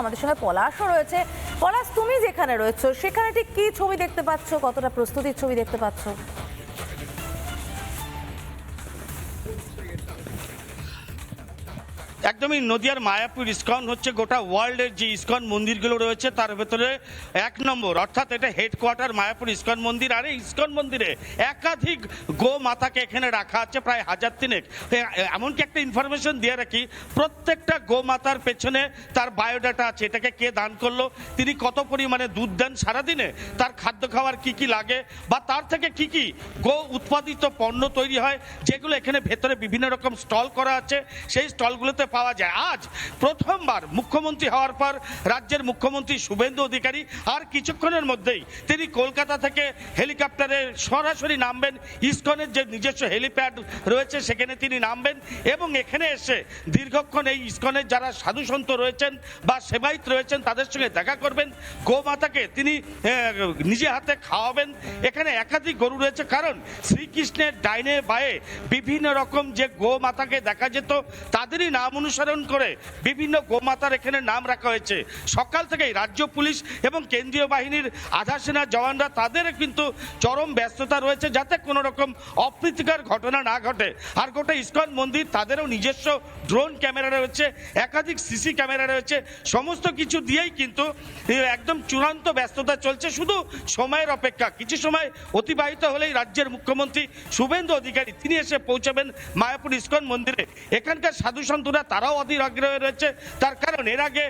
আমাদের সঙ্গে পলাশও রয়েছে। পলাশ, তুমি যেখানে রয়েছো সেখানে ঠিক কি ছবি দেখতে পাচ্ছ, কতটা প্রস্তুতির ছবি দেখতে পাচ্ছ? একদমই নদিয়ার মায়াপুর ইস্কন হচ্ছে গোটা ওয়ার্ল্ডের যে ইস্কন মন্দিরগুলো রয়েছে তার ভেতরে এক নম্বর, অর্থাৎ এটা হেডকোয়ার্টার মায়াপুর ইস্কন মন্দির। আর এই ইস্কন মন্দিরে একাধিক গো মাতাকে এখানে রাখা আছে, প্রায় 1000 এমনকি একটা ইনফরমেশন দিয়ে রাখি, প্রত্যেকটা গো মাতার পেছনে তার বায়োডাটা আছে। এটাকে কে দান করলো, তিনি কত পরিমাণে দুধ দেন সারাদিনে, তার খাদ্য খাওয়ার কি কি লাগে, বা তার থেকে কি কি গো উৎপাদিত পণ্য তৈরি হয়, যেগুলো এখানে ভেতরে বিভিন্ন রকম স্টল করা আছে, সেই স্টলগুলোতে পাওয়া যায়। আজ প্রথমবার মুখ্যমন্ত্রী হওয়ার পর রাজ্যের মুখ্যমন্ত্রী শুভেন্দু অধিকারী আর কিছুক্ষণের মধ্যেই তিনি কলকাতা থেকে হেলিকপ্টারে সরাসরি নামবেন। ইস্কনের যে নিজস্ব হেলিপ্যাড রয়েছে সেখানে তিনি নামবেন এবং এখানে এসে দীর্ঘক্ষণ এই ইস্কনের যারা সাধু সন্ত রয়েছেন বা সেবায়িত রয়েছেন তাদের সঙ্গে দেখা করবেন। গোমাতাকে তিনি নিজে হাতে খাওয়াবেন। এখানে একাধিক গরু রয়েছে, কারণ শ্রীকৃষ্ণের ডাইনে বায়ে বিভিন্ন রকম যে গোমাতাকে দেখা যেত তাদেরই নাম অনুসরণ করে বিভিন্ন গোমাতার এখানে নাম রাখা হয়েছে। সকাল থেকেই রাজ্য পুলিশ এবং কেন্দ্রীয় বাহিনীর আধা সেনার জওয়ানরা তাদের কিন্তু চরম ব্যস্ততা রয়েছে যাতে কোনো রকম অপ্রীতিকর ঘটনা না ঘটে। আর গোটা ইস্কন মন্দির তাদেরও নিজস্ব ড্রোন ক্যামেরা রয়েছে, একাধিক সিসি ক্যামেরা রয়েছে, সমস্ত কিছু দিয়েই কিন্তু একদম চূড়ান্ত ব্যস্ততা চলছে। শুধু সময়ের অপেক্ষা, কিছু সময় অতিবাহিত হলেই রাজ্যের মুখ্যমন্ত্রী শুভেন্দু অধিকারী তিনি এসে পৌঁছাবেন মায়াপুর ইস্কন মন্দিরে। এখানকার সাধু সন্তরা তারাও অধীর আগ্রহে রয়েছে, তার কারণ এর আগে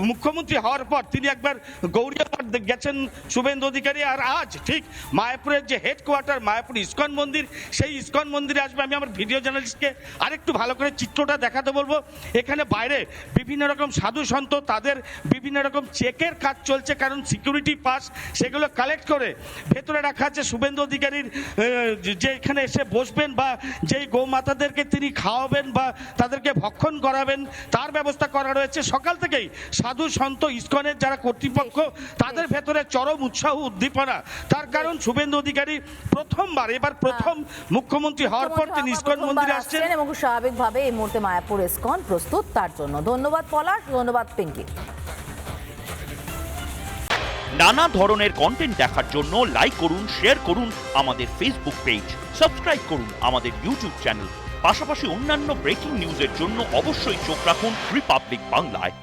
মুখ্যমন্ত্রী হওয়ার পর তিনি একবার গৌরিয়াপাট গেছেন শুভেন্দু অধিকারী, আর আজ ঠিক মায়াপুরের যে হেডকোয়ার্টার মায়াপুর ইস্কন মন্দির সেই ইস্কন মন্দিরে আসবে। আমি আমার ভিডিও জার্নালিস্টকে আরেকটু ভালো করে চিত্রটা দেখাতে বলবো। এখানে বাইরে বিভিন্ন রকম সাধু সন্ত তাদের বিভিন্ন রকম চেকের কাজ চলছে, কারণ সিকিউরিটি পাস সেগুলো কালেক্ট করে ভেতরে রাখা আছে। শুভেন্দু অধিকারীর যে এখানে এসে বসবেন বা যেই গৌমাতাদেরকে তিনি খাওয়াবেন বা তাদেরকে ভক্ষণ করাবেন তার ব্যবস্থা করা রয়েছে। সকাল থেকেই সাধু সন্ত ইস্কনের যারা কর্তৃপক্ষ তাদের ভেতরে চরম উৎসাহ উদ্দীপনা, তার কারণ শুভেন্দু অধিকারী প্রথমবার এবার প্রথম মুখ্যমন্ত্রী হওয়ার পর তিনি ইস্কন মন্দিরে আসছেন এবং স্বাভাবিকভাবে এই মুহূর্তে মায়াপুর ইস্কন প্রস্তুত তার জন্য। ধন্যবাদ পলাশ, ধন্যবাদ পিঙ্কি। নানা ধরনের কন্টেন্ট দেখার জন্য লাইক করুন, শেয়ার করুন আমাদের ফেসবুক পেজ, সাবস্ক্রাইব করুন আমাদের ইউটিউব চ্যানেল। পাশাপাশি অন্যান্য ব্রেকিং নিউজের জন্য অবশ্যই চোখ রাখুন রিপাবলিক বাংলায়।